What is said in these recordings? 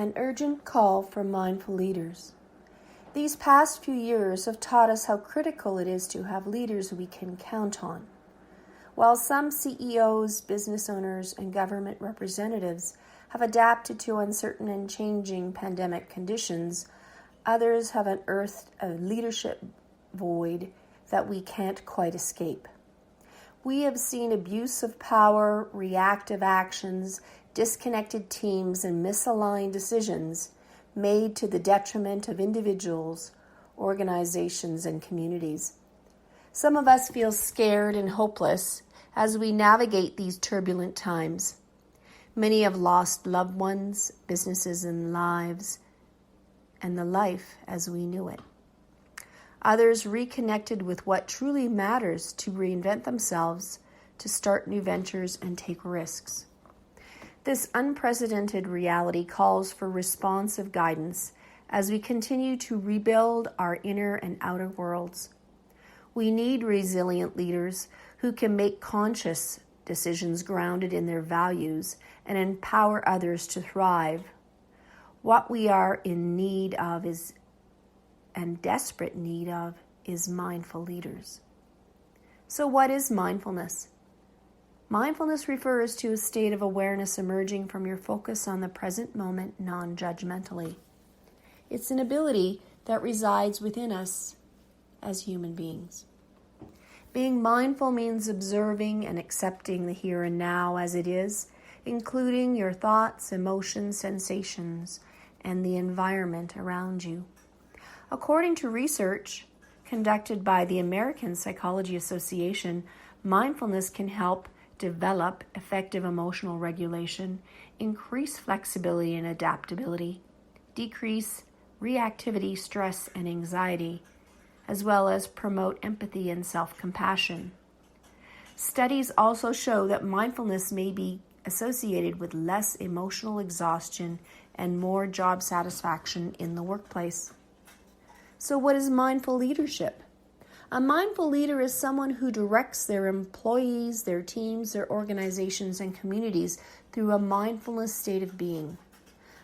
An urgent call for mindful leaders. These past few years have taught us how critical it is to have leaders we can count on. While some CEOs, business owners, and government representatives have adapted to uncertain and changing pandemic conditions, others have unearthed a leadership void that we can't quite escape. We have seen abuse of power, reactive actions, disconnected teams, and misaligned decisions made to the detriment of individuals, organizations, and communities. Some of us feel scared and hopeless as we navigate these turbulent times. Many have lost loved ones, businesses, and lives, and the life as we knew it. Others reconnected with what truly matters to reinvent themselves, to start new ventures, and take risks. This unprecedented reality calls for responsive guidance as we continue to rebuild our inner and outer worlds. We need resilient leaders who can make conscious decisions grounded in their values and empower others to thrive. What we are in need of and desperate need of is mindful leaders. So what is mindfulness? Mindfulness refers to a state of awareness emerging from your focus on the present moment non-judgmentally. It's an ability that resides within us as human beings. Being mindful means observing and accepting the here and now as it is, including your thoughts, emotions, sensations, and the environment around you. According to research conducted by the American Psychology Association, mindfulness can help develop effective emotional regulation, increase flexibility and adaptability, decrease reactivity, stress, and anxiety, as well as promote empathy and self-compassion. Studies also show that mindfulness may be associated with less emotional exhaustion and more job satisfaction in the workplace. So what is mindful leadership? A mindful leader is someone who directs their employees, their teams, their organizations, and communities through a mindfulness state of being.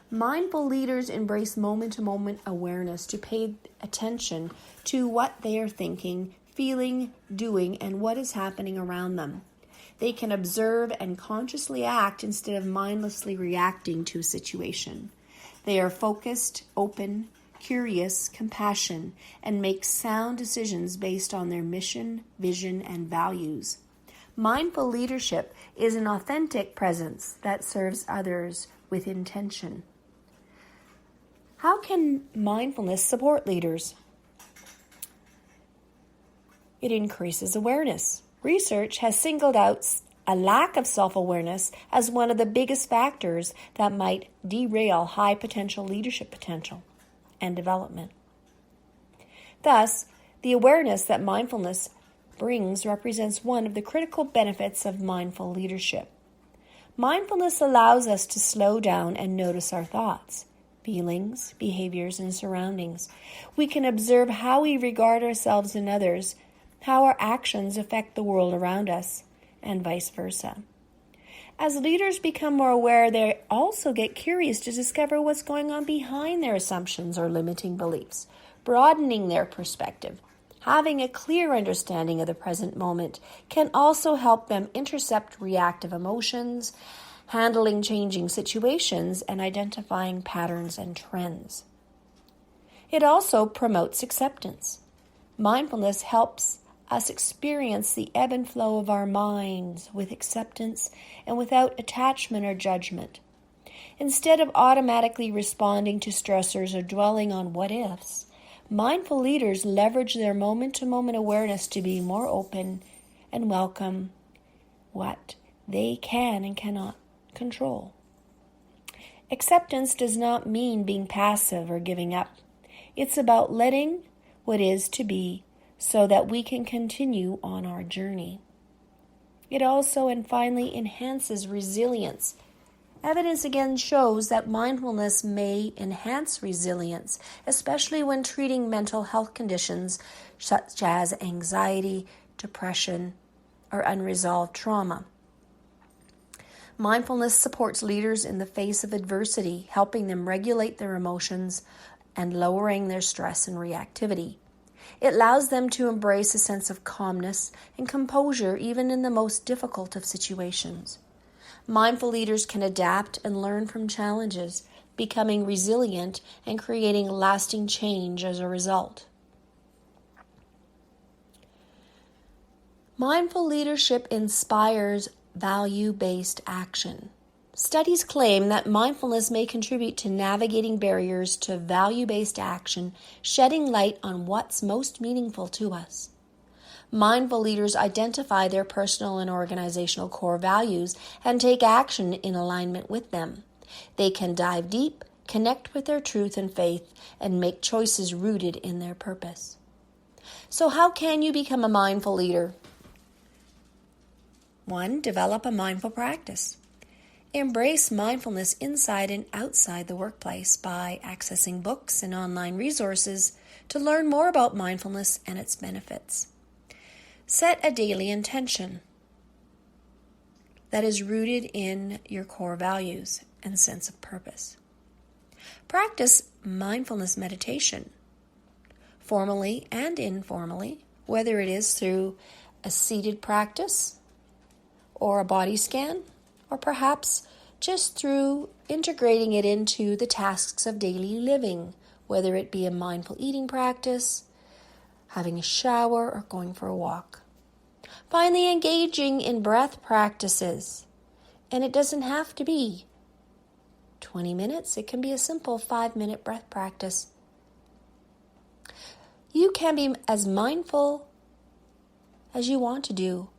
Mindful leaders embrace moment-to-moment awareness to pay attention to what they are thinking, feeling, doing, and what is happening around them. They can observe and consciously act instead of mindlessly reacting to a situation. They are focused, open, curious, compassion, and make sound decisions based on their mission, vision, and values. Mindful leadership is an authentic presence that serves others with intention. How can mindfulness support leaders? It increases awareness. Research has singled out a lack of self-awareness as one of the biggest factors that might derail high potential leadership potential and development. Thus, the awareness that mindfulness brings represents one of the critical benefits of mindful leadership. Mindfulness allows us to slow down and notice our thoughts, feelings, behaviors, and surroundings. We can observe how we regard ourselves and others, how our actions affect the world around us, and vice versa. As leaders become more aware, they also get curious to discover what's going on behind their assumptions or limiting beliefs, broadening their perspective. Having a clear understanding of the present moment can also help them intercept reactive emotions, handling changing situations, and identifying patterns and trends. It also promotes acceptance. Mindfulness helps us experience the ebb and flow of our minds with acceptance and without attachment or judgment. Instead of automatically responding to stressors or dwelling on what-ifs, mindful leaders leverage their moment-to-moment awareness to be more open and welcome what they can and cannot control. Acceptance does not mean being passive or giving up. It's about letting what is to be so that we can continue on our journey. It also and finally enhances resilience. Evidence again shows that mindfulness may enhance resilience, especially when treating mental health conditions such as anxiety, depression, or unresolved trauma. Mindfulness supports leaders in the face of adversity, helping them regulate their emotions and lowering their stress and reactivity. It allows them to embrace a sense of calmness and composure even in the most difficult of situations. Mindful leaders can adapt and learn from challenges, becoming resilient and creating lasting change as a result. Mindful leadership inspires value-based action. Studies claim that mindfulness may contribute to navigating barriers to value-based action, shedding light on what's most meaningful to us. Mindful leaders identify their personal and organizational core values and take action in alignment with them. They can dive deep, connect with their truth and faith, and make choices rooted in their purpose. So how can you become a mindful leader? 1. Develop a mindful practice. Embrace mindfulness inside and outside the workplace by accessing books and online resources to learn more about mindfulness and its benefits. Set a daily intention that is rooted in your core values and sense of purpose. Practice mindfulness meditation, formally and informally, whether it is through a seated practice or a body scan, or perhaps just through integrating it into the tasks of daily living, whether it be a mindful eating practice, having a shower, or going for a walk. Finally, engaging in breath practices. And it doesn't have to be 20 minutes. It can be a simple 5-minute breath practice. You can be as mindful as you want to do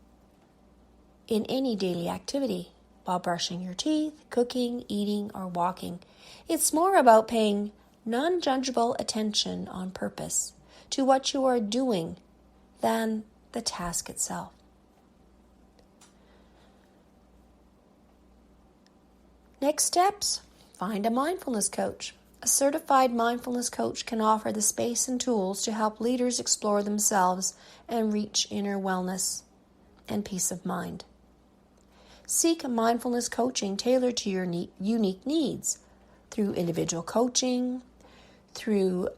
in any daily activity, while brushing your teeth, cooking, eating, or walking. It's more about paying non-judgable attention on purpose to what you are doing than the task itself. Next steps, find a mindfulness coach. A certified mindfulness coach can offer the space and tools to help leaders explore themselves and reach inner wellness and peace of mind. Seek mindfulness coaching tailored to your unique needs through individual coaching, through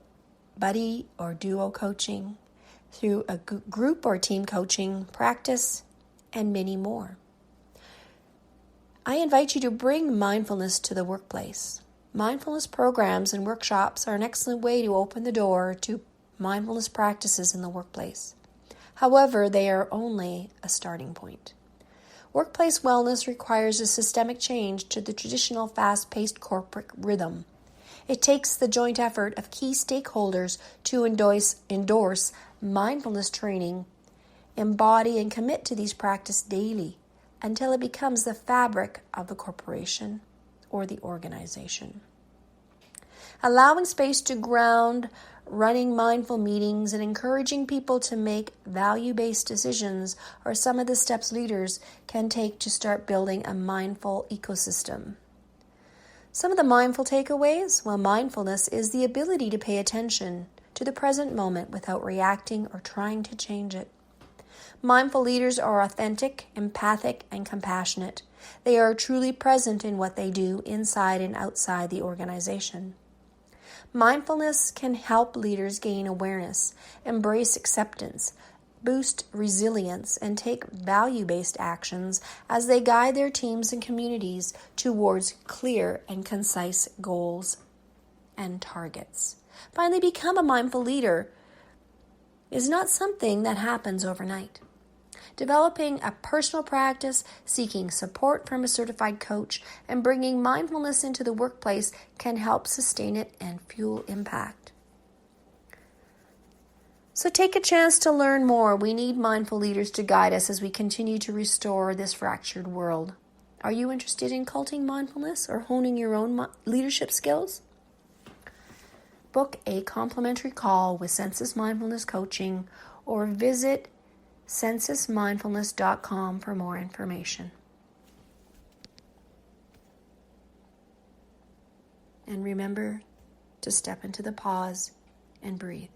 buddy or duo coaching, through a group or team coaching practice, and many more. I invite you to bring mindfulness to the workplace. Mindfulness programs and workshops are an excellent way to open the door to mindfulness practices in the workplace. However, they are only a starting point. Workplace wellness requires a systemic change to the traditional fast-paced corporate rhythm. It takes the joint effort of key stakeholders to endorse mindfulness training, embody and commit to these practices daily until it becomes the fabric of the corporation or the organization. Allowing space to ground, running mindful meetings, and encouraging people to make value-based decisions are some of the steps leaders can take to start building a mindful ecosystem. Some of the mindful takeaways? Well, mindfulness is the ability to pay attention to the present moment without reacting or trying to change it. Mindful leaders are authentic, empathic, and compassionate. They are truly present in what they do inside and outside the organization. Mindfulness can help leaders gain awareness, embrace acceptance, boost resilience, and take value-based actions as they guide their teams and communities towards clear and concise goals and targets. Finally, become a mindful leader is not something that happens overnight. Developing a personal practice, seeking support from a certified coach, and bringing mindfulness into the workplace can help sustain it and fuel impact. So take a chance to learn more. We need mindful leaders to guide us as we continue to restore this fractured world. Are you interested in cultivating mindfulness or honing your own leadership skills? Book a complimentary call with Sensis Mindfulness Coaching or visit sensismindfulness.com for more information. And remember to step into the pause and breathe.